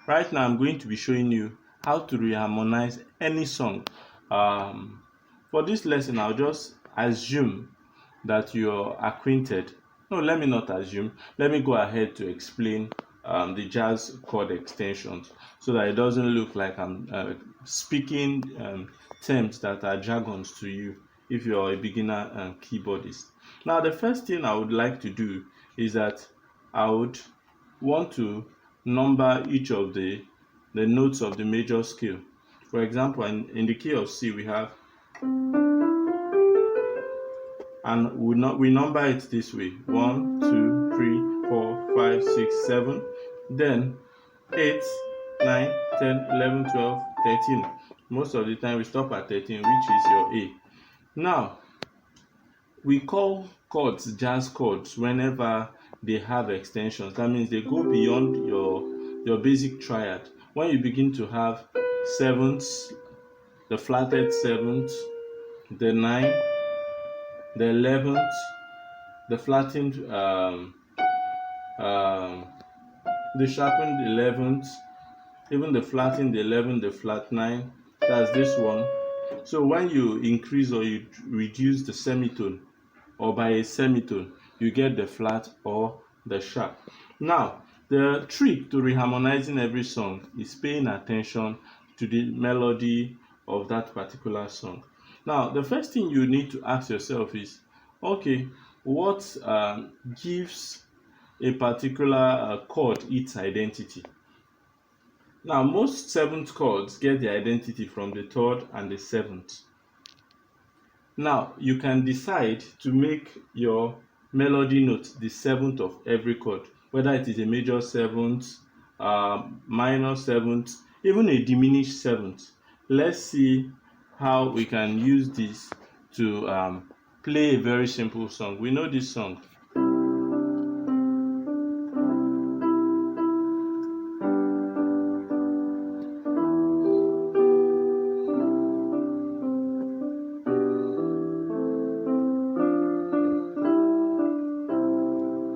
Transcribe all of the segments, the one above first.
Right now I'm going to be showing you how to reharmonize any song. For this lesson, I'll just assume that you're acquainted. No, let me not assume. Let me go ahead to explain the jazz chord extensions so that it doesn't look like I'm speaking terms that are jargons to you if you're a beginner keyboardist. Now, the first thing I would like to do is that I would want to number each of the notes of the major scale. For example, in the key of C, we have, and we number it this way: 1, 2, 3, 4, 5, 6, 7. Then 8, 9, 10, 11, 12, 13. Most of the time we stop at 13, which is your A. Now, we call chords jazz chords whenever they have extensions. That means they go beyond your basic triad. When you begin to have sevenths, the flatted seventh, the 9, the 11th, the flattened, the sharpened 11th, even the flattened 11, the flat 9, that's this one. So when you increase or you reduce the semitone, or by a semitone, you get the flat or the sharp. Now, the trick to reharmonizing every song is paying attention to the melody of that particular song. Now, the first thing you need to ask yourself is, okay, what gives a particular chord its identity? Now, most seventh chords get their identity from the third and the seventh. Now, you can decide to make your melody note the seventh of every chord, whether it is a major seventh, minor seventh, even a diminished seventh. Let's see how we can use this to play a very simple song. We know this song.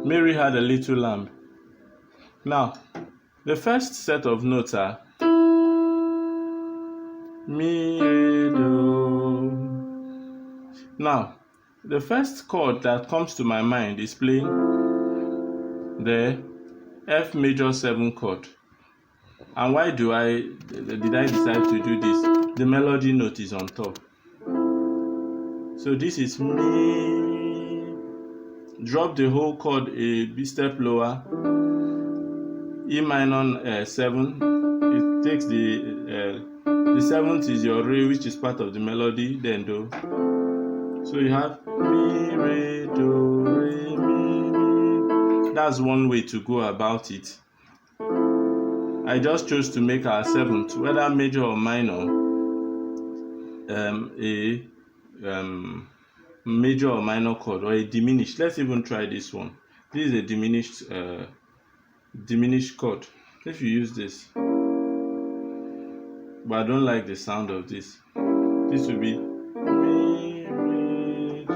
Mary had a little lamb. Now, the first set of notes are Mi, Re, Do. Now, the first chord that comes to my mind is playing the F major 7 chord. And why did I decide to do this? The melody note is on top. So this is Mi. Drop the whole chord a B step lower. E minor 7. It takes the 7th is your Re, which is part of the melody, then Do. So you have Mi, Re, Do, Re, Mi, Mi. That's one way to go about it. I just chose to make our 7th, whether major or minor, a major or minor chord, or a diminished. Let's even try this one. This is a diminished chord. If you use this, but I don't like the sound of this. This will be Mi, Re, Do.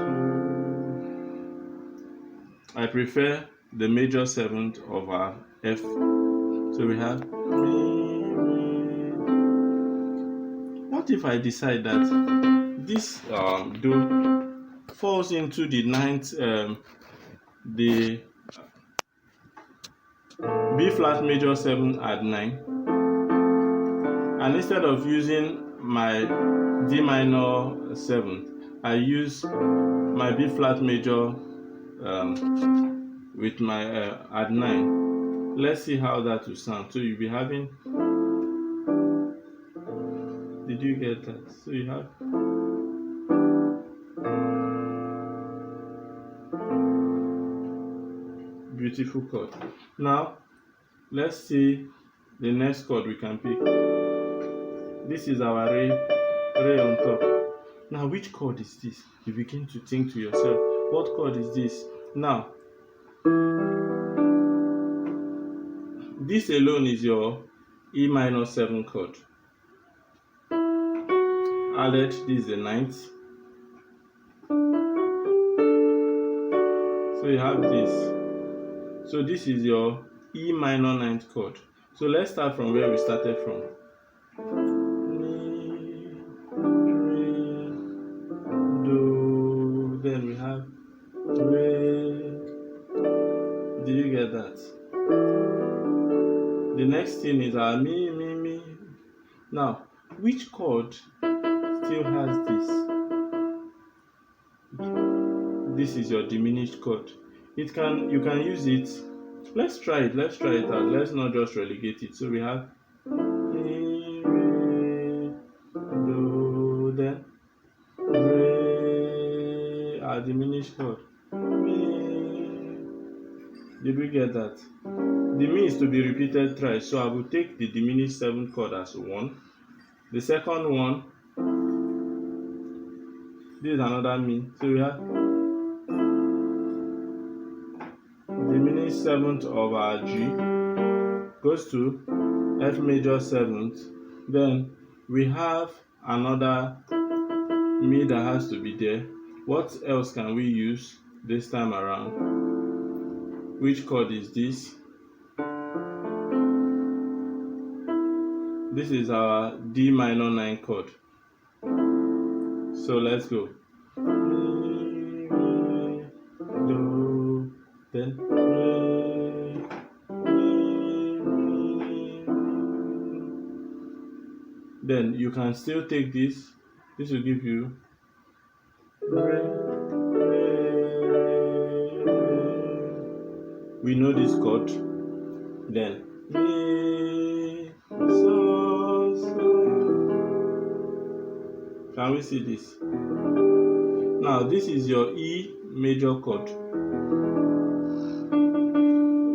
I prefer the major 7th of our F. So we have Mi, Re. What if I decide that this Do falls into the 9th, the B flat major 7 at 9, and instead of using my D minor 7, I use my B flat major with my at 9. Let's see how that will sound. So you'll be having, did you get that? So you have beautiful chord. Now, let's see the next chord we can pick. This is our Re on top. Now, which chord is this? You begin to think to yourself, what chord is this? Now, this alone is your E minor 7 chord. Added, this is the 9th. So you have this. So this is your E minor 9th chord. So let's start from where we started from. Mi, re, do. Then we have re. Did you get that? The next thing is our mi, mi, mi. Now, which chord still has this? This is your diminished chord. You can use it. Let's try it out. Let's not just relegate it. So we have mi, re, do, then re, our diminished chord. Mi. Did we get that? The mi is to be repeated thrice, so I will take the diminished 7th chord as 1. The second one, this is another mi. So we have diminished 7th of our G goes to F major 7th. Then we have another mi that has to be there. What else can we use this time around? Which chord is this? This is our D minor 9 chord. So let's go. Mi, re, do, then re, mi, re. Then you can still take this. This will give you re, re. We know this chord. Then mi, so, so. Can we see this? Now this is your E major chord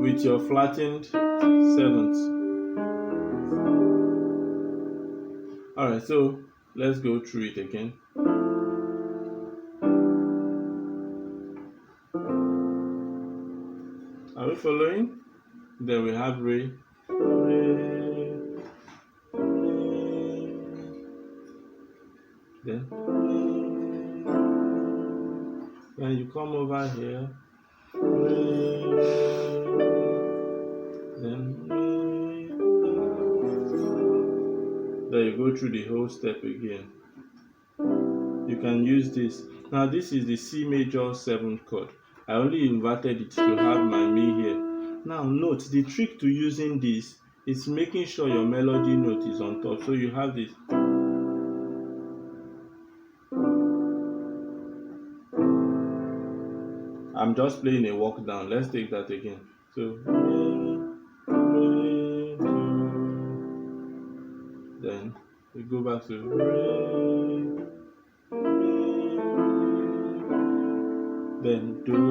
with your flattened 7th. Alright, so let's go through it again. Are we following? Then we have re, re, re. Then re. When you come over here, re, then re. Then you go through the whole step again. You can use this. Now this is the C major 7th chord. I only inverted it to have my mi here. Now note, the trick to using this is making sure your melody note is on top. So you have this. I'm just playing a walk down. Let's take that again. So re, re, do. Then we go back to re, re, then do,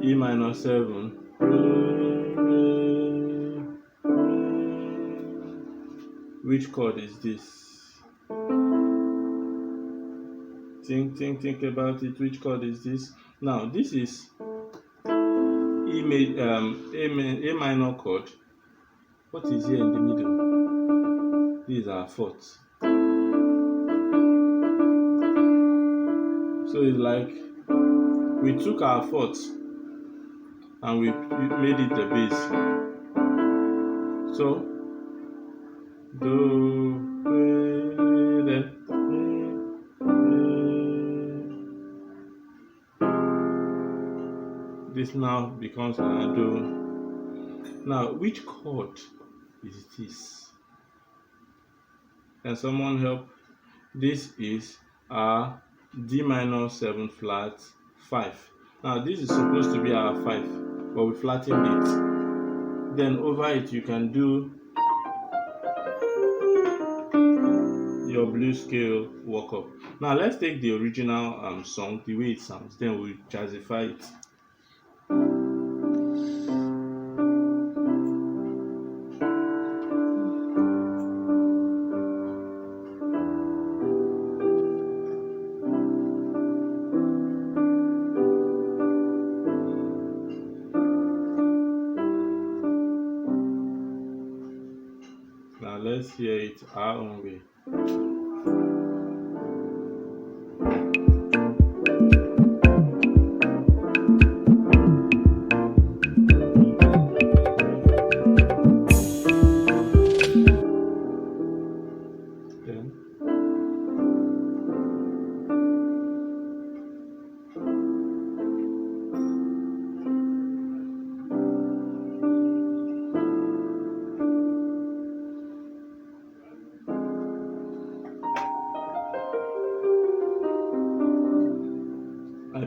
E minor 7, re, re, re. Which chord is this? Think about it. Which chord is this? Now this is A minor chord. What is here in the middle? These are 4th. So it's like we took our 4th and we made it the bass. So do, re, then this now becomes an do. Now, which chord is this? Can someone help? This is our D minor 7 flat 5. Now, this is supposed to be our 5, but we flattened it. Then over it, you can do your blues scale walk up. Now, let's take the original song, the way it sounds, then we'll jazzify it. Now let's hear it our own way.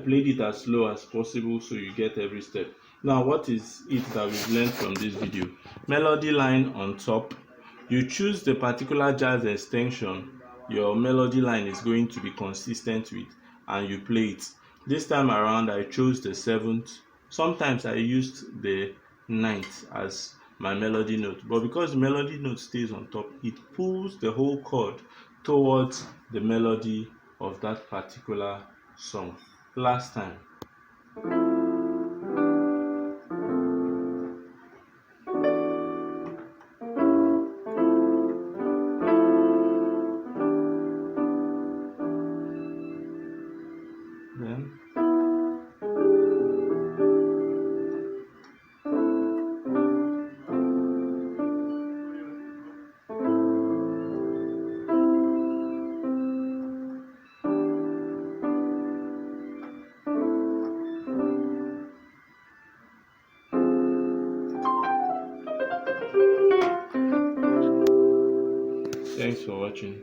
played it as slow as possible so you get every step. Now, what is it that we've learned from this video? Melody line on top. You choose the particular jazz extension your melody line is going to be consistent with, and you play it. This time around I chose the 7th. Sometimes I used the 9th as my melody note, but because the melody note stays on top, it pulls the whole chord towards the melody of that particular song. Last time. Then thanks for watching.